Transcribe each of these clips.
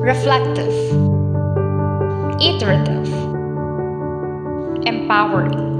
reflective, iterative, empowering.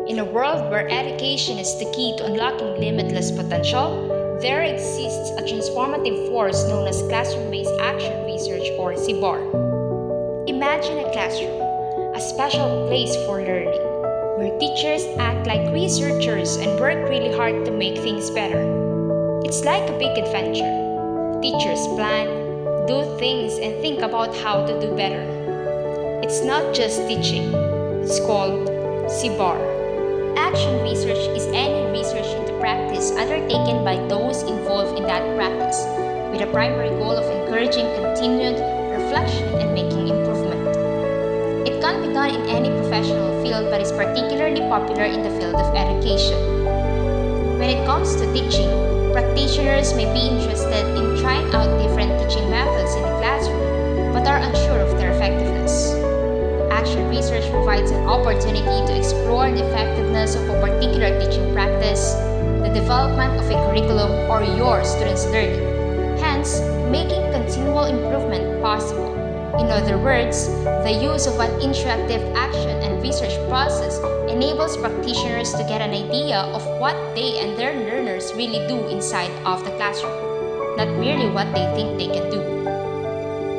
In a world where education is the key to unlocking limitless potential, there exists a transformative force known as classroom-based action research or CBAR. Imagine a classroom, a special place for learning, where teachers act like researchers and work really hard to make things better. It's like a big adventure. Teachers plan, do things, and think about how to do better. It's not just teaching, it's called CBAR. Action research is any research into practice undertaken by those involved in that practice, with a primary goal of encouraging continued reflection and making improvement. It can be done in any professional field but is particularly popular in the field of education. When it comes to teaching, practitioners may be interested in trying out different teaching methods in the classroom but are unsure of their effectiveness. Action research provides an opportunity to explore the effectiveness of a particular teaching practice, the development of a curriculum, or your students' learning, hence making continual improvement possible. In other words, the use of an interactive action and research process enables practitioners to get an idea of what they and their learners really do inside of the classroom, not merely what they think they can do.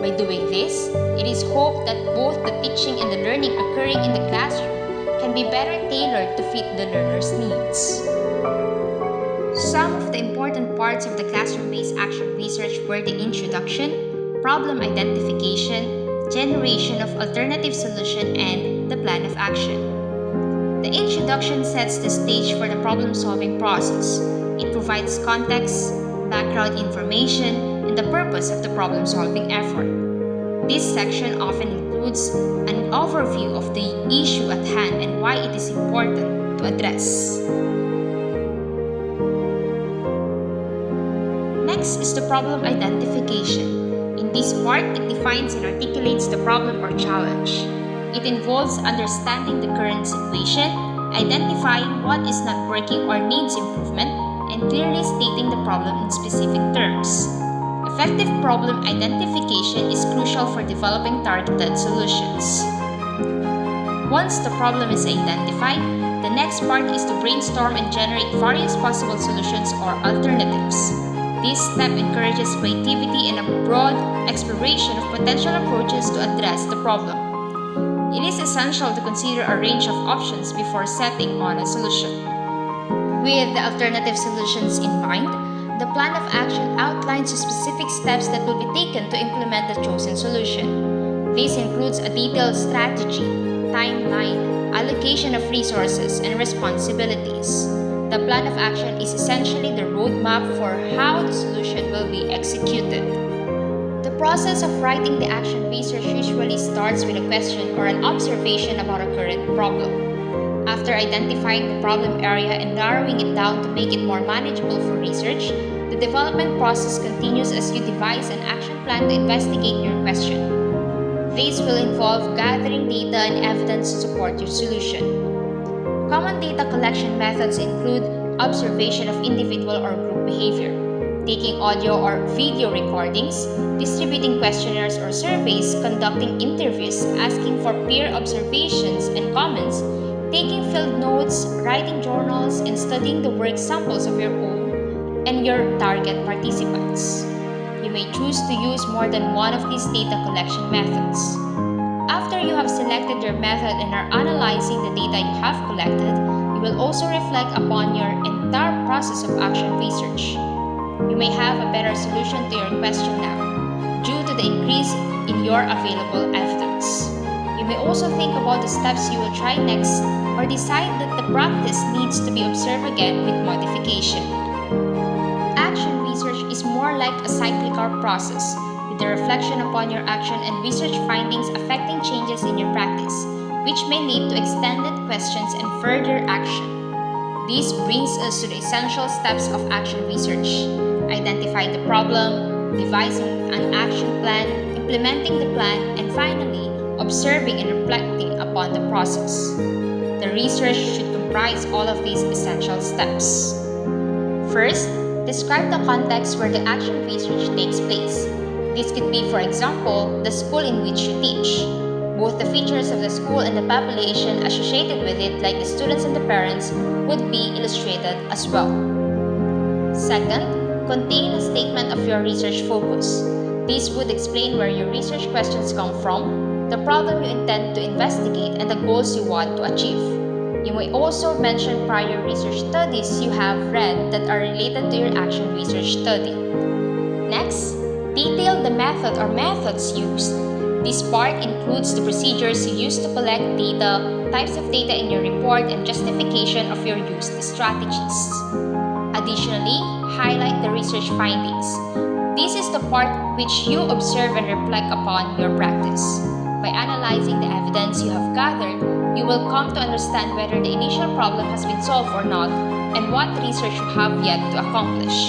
By doing this, it is hoped that both the teaching and the learning occurring in the classroom can be better tailored to fit the learner's needs. Some of the important parts of the classroom-based action research were the introduction, problem identification, generation of alternative solution, and the plan of action. The introduction sets the stage for the problem-solving process. It provides context, background information, and the purpose of the problem-solving effort. This section often includes an overview of the issue at hand and why it is important to address. Next is the problem identification. In this part, it defines and articulates the problem or challenge. It involves understanding the current situation, identifying what is not working or needs improvement, and clearly stating the problem in specific terms. Effective problem identification is crucial for developing targeted solutions. Once the problem is identified, the next part is to brainstorm and generate various possible solutions or alternatives. This step encourages creativity and a broad exploration of potential approaches to address the problem. It is essential to consider a range of options before setting on a solution. With the alternative solutions in mind, the plan of action outlines the specific steps that will be taken to implement the chosen solution. This includes a detailed strategy, timeline, allocation of resources, and responsibilities. The plan of action is essentially the roadmap for how the solution will be executed. The process of writing the action research usually starts with a question or an observation about a current problem. After identifying the problem area and narrowing it down to make it more manageable for research, the development process continues as you devise an action plan to investigate your question. This will involve gathering data and evidence to support your solution. Common data collection methods include observation of individual or group behavior, taking audio or video recordings, distributing questionnaires or surveys, conducting interviews, asking for peer observations and comments, taking field notes, writing journals, and studying the work samples of your own and your target participants. You may choose to use more than one of these data collection methods. After you have selected your method and are analyzing the data you have collected, you will also reflect upon your entire process of action research. You may have a better solution to your question now, due to the increase in your available evidence. You may also think about the steps you will try next or decide that the practice needs to be observed again with modification. Action research is more like like a cyclical process, with the reflection upon your action and research findings affecting changes in your practice, which may lead to extended questions and further action. This brings us to the essential steps of action research: identifying the problem, devising an action plan, implementing the plan, and finally, observing and reflecting upon the process. The research should comprise all of these essential steps. First, describe the context where the action research takes place. This could be, for example, the school in which you teach. Both the features of the school and the population associated with it, like the students and the parents, would be illustrated as well. Second, contain a statement of your research focus. This would explain where your research questions come from, the problem you intend to investigate, and the goals you want to achieve. You may also mention prior research studies you have read that are related to your action research study. Next, detail the method or methods used. This part includes the procedures you use to collect data, types of data in your report, and justification of your used strategies. Additionally, highlight the research findings. This is the part which you observe and reflect upon your practice. By analyzing the evidence you have gathered, you will come to understand whether the initial problem has been solved or not, and what research you have yet to accomplish.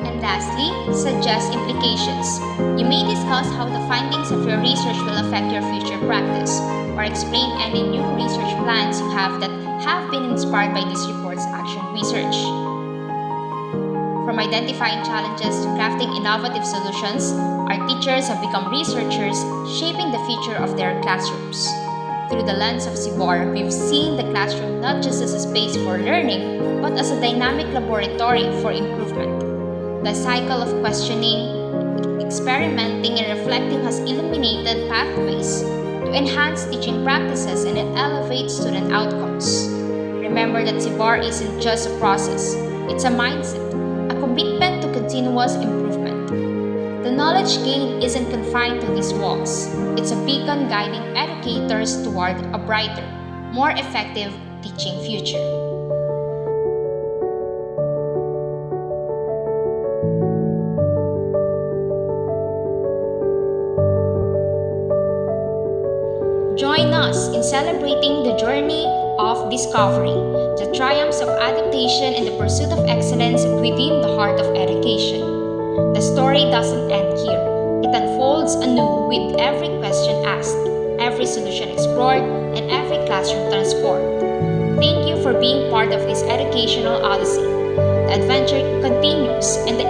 And lastly, suggest implications. You may discuss how the findings of your research will affect your future practice, or explain any new research plans you have that have been inspired by this report's action research. From identifying challenges to crafting innovative solutions, our teachers have become researchers shaping the future of their classrooms. Through the lens of CBAR, we've seen the classroom not just as a space for learning, but as a dynamic laboratory for improvement. The cycle of questioning, experimenting, and reflecting has illuminated pathways to enhance teaching practices and elevate student outcomes. Remember that CBAR isn't just a process, it's a mindset, a commitment to continuous improvement. The knowledge gained isn't confined to these walls. It's a beacon guiding educators toward a brighter, more effective teaching future. Join us in celebrating the journey of discovery, the triumphs of adaptation, and the pursuit of excellence within the heart of education. The story doesn't end here. It unfolds anew with every question asked, every solution explored, and every classroom transformed. Thank you for being part of this educational odyssey. The adventure continues, and the